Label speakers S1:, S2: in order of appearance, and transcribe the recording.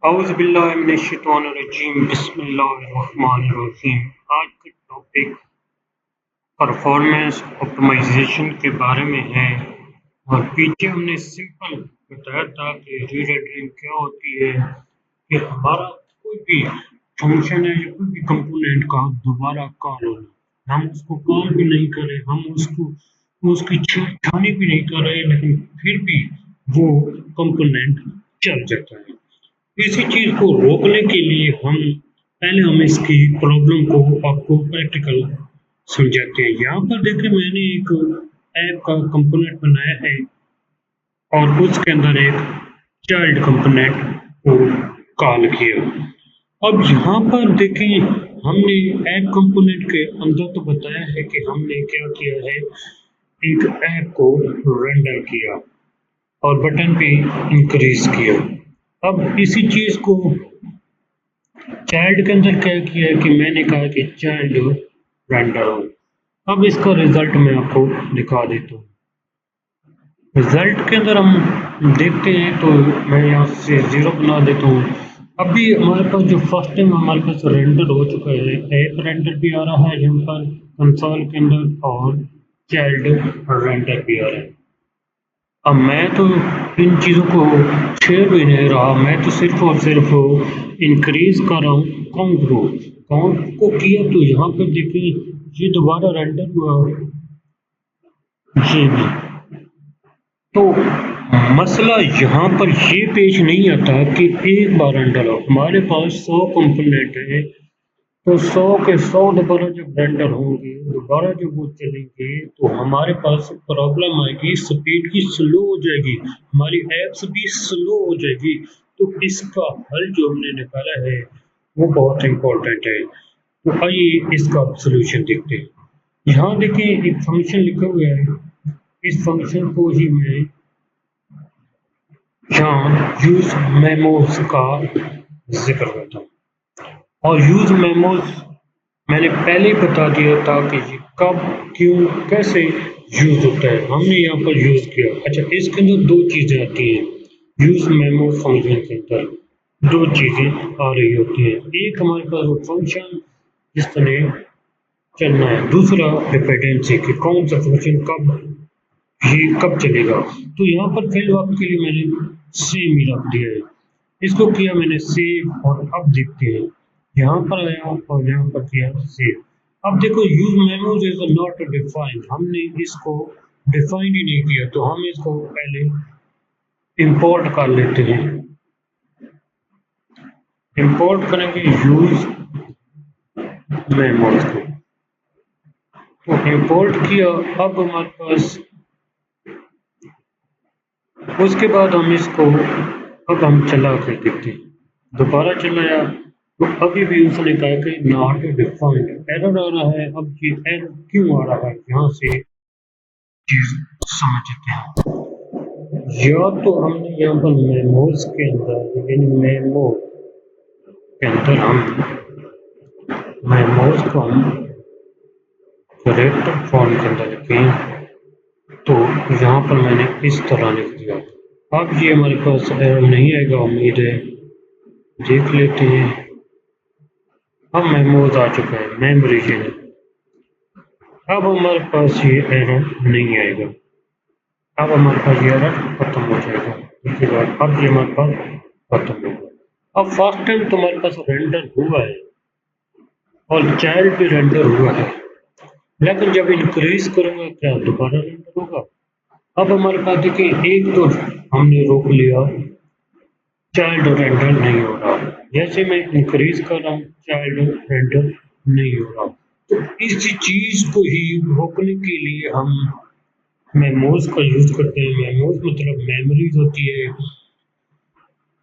S1: औज़ुबिल्लाहिमिनश्शैतानिर्रजीम बिस्मिल्लाहिर्रहमानिर्रहीम। आज का टॉपिक परफॉर्मेंस ऑप्टिमाइजेशन के बारे में है और पीछे हमने सिंपल बताया था कि रीरेंडरिंग क्या होती है कि हमारा कोई भी फंक्शन है या कोई भी कंपोनेंट का दोबारा कॉल होना, हम उसको कॉल भी नहीं कर रहे, हम उसकी छेड़खानी भी नहीं कर रहे, लेकिन फिर भी वो कंपोनेंट चल जाता है। इसी चीज़ को रोकने के लिए हम इसकी प्रॉब्लम को आपको प्रैक्टिकल समझाते हैं। यहाँ पर देखिए मैंने एक ऐप का कंपोनेंट बनाया है और उसके अंदर एक चाइल्ड कंपोनेंट को कॉल किया। अब यहाँ पर देखिए हमने ऐप कंपोनेंट के अंदर तो बताया है कि हमने क्या किया है, एक ऐप को रेंडर किया और बटन पे इंक्रीज किया। अब इसी चीज़ को चाइल्ड के अंदर क्या किया है कि मैंने कहा कि चाइल्ड रेंडर हो। अब इसका रिजल्ट मैं आपको दिखा देता हूँ। रिजल्ट के अंदर हम देखते हैं तो मैं यहाँ से 0 बना देता हूँ। अभी हमारे पास जो फर्स्ट टाइम हमारे पास रेंडर हो चुका है, ऐप रेंडर भी आ रहा है यहाँ पर कंसोल के अंदर और चाइल्ड रेंडर भी आ रहा है। अब मैं तो इन चीज़ों को छेड़ भी नहीं रहा, मैं तो सिर्फ और सिर्फ इंक्रीज कर रहा हूँ काउंट को किया तो यहाँ पर देखिए ये दोबारा रेंडर हुआ ये भी। तो मसला यहाँ पर ये पेश नहीं आता कि एक बार रेंडर हो, हमारे पास 100 कंपोनेंट है तो 100 के 100 दोबारा जब रेंडर होंगे, दोबारा जब वो चलेंगे तो हमारे पास प्रॉब्लम आएगी, स्पीड की स्लो हो जाएगी, हमारी एप्स भी स्लो हो जाएगी। तो इसका हल जो हमने निकाला है वो बहुत इम्पोर्टेंट है। तो आइए इसका सोल्यूशन देखते हैं। यहाँ देखिए एक फंक्शन लिखा हुआ है, इस फंक्शन को ही मैं यहाँ यूज मेमोज का जिक्र करता हूँ। और यूज मेमोज मैंने पहले ही बता दिया था कि ये कब क्यों कैसे यूज होता है, हमने यहाँ पर यूज किया। अच्छा, इसके अंदर दो चीज़ें आती हैं, यूज मेमो फंक्शन के अंदर दो चीज़ें आ रही होती हैं। एक हमारे पास वो फंक्शन जिस तरह चलना है, दूसरा डिपेंडेंसी कि कौन सा फंक्शन कब चलेगा। तो यहाँ पर फिल वक्त के लिए मैंने सेम ही रख दिया है, इसको किया मैंने सेव और अब देखते हैं। यहाँ पर आया और यहाँ पर किया सेव। अब देखो use memos is not defined, हमने इसको डिफाइंड ही नहीं किया, तो हम इसको पहले इंपोर्ट कर लेते हैं। इंपोर्ट करेंगे यूज मेमोज को, तो इंपोर्ट किया। अब हमारे पास उसके बाद हम इसको अब हम चला कर देखते हैं, दोबारा चलाया तो अभी भी उसने कहा कि नॉट डिफाइंड, एरर आ रहा है। अब ये एरर क्यों आ रहा है, यहाँ से चीज समझते हैं। या तो हमने यहाँ पर मेमोज के अंदर यानी मेमो के अंदर हम मेमोज को हम करेक्ट फॉर्म के अंदर लिखें, तो यहाँ पर मैंने इस तरह लिख दिया। अब ये हमारे पास एरर नहीं आएगा, उम्मीद है। देख लेते हैं। अब मेमोज आ चुका है, मेमोरी रीजन। अब हमारे पास ये एरर नहीं आएगा, अब हमारे पास ये एरर खत्म हो जाएगा। इसके बाद अब ये हमारे पास खत्म होगा। अब फर्स्ट टाइम तुम्हारे पास रेंडर हुआ है और चाइल्ड भी रेंडर हुआ है, लेकिन जब इंक्रीज करूंगा क्या दोबारा रेंडर होगा। अब हमारे पास देखिए एक तो हमने रोक लिया, चाइल्ड रेंडर नहीं हो रहा, जैसे मैं इंक्रीज कर रहा हूँ चाइल्ड रेंडर नहीं हो रहा। तो इस चीज को ही रोकने के लिए हम मेमोज का यूज करते हैं। मेमोज मतलब मेमोरीज होती है,